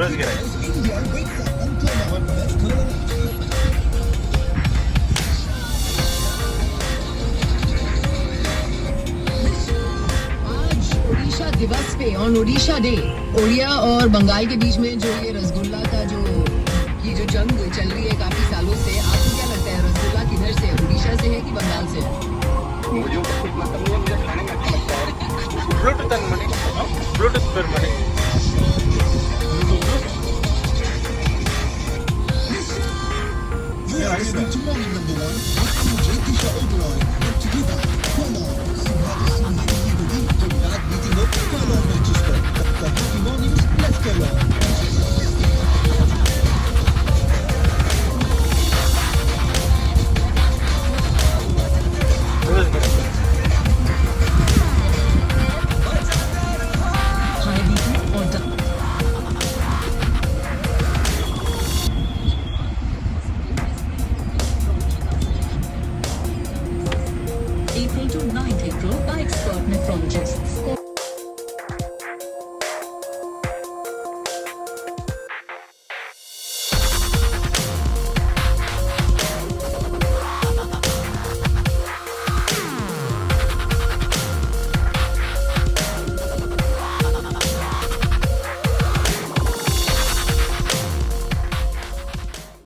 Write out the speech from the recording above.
Reverse gear आहे. ओडिशा दिवस पे ऑन ओडिशा डे ओडिया और बंगाल के बीच में जो ये रसगुल्ला का जो जंग चल रही है काफी सालों से, आपको क्या लगता है रसगुल्ला किधर से है, ओडिशा से है कि बंगाल से है? मुझे कुछ मतलब नहीं है, मुझे खाने में अच्छा लगता है. ब्लूटूथ ऑन ಮಾಡಿ ಬ್ಲೂಟೂತ್ ಪೇರ್ ಮಾಡಿ. April to 9th April by expert nephrologists.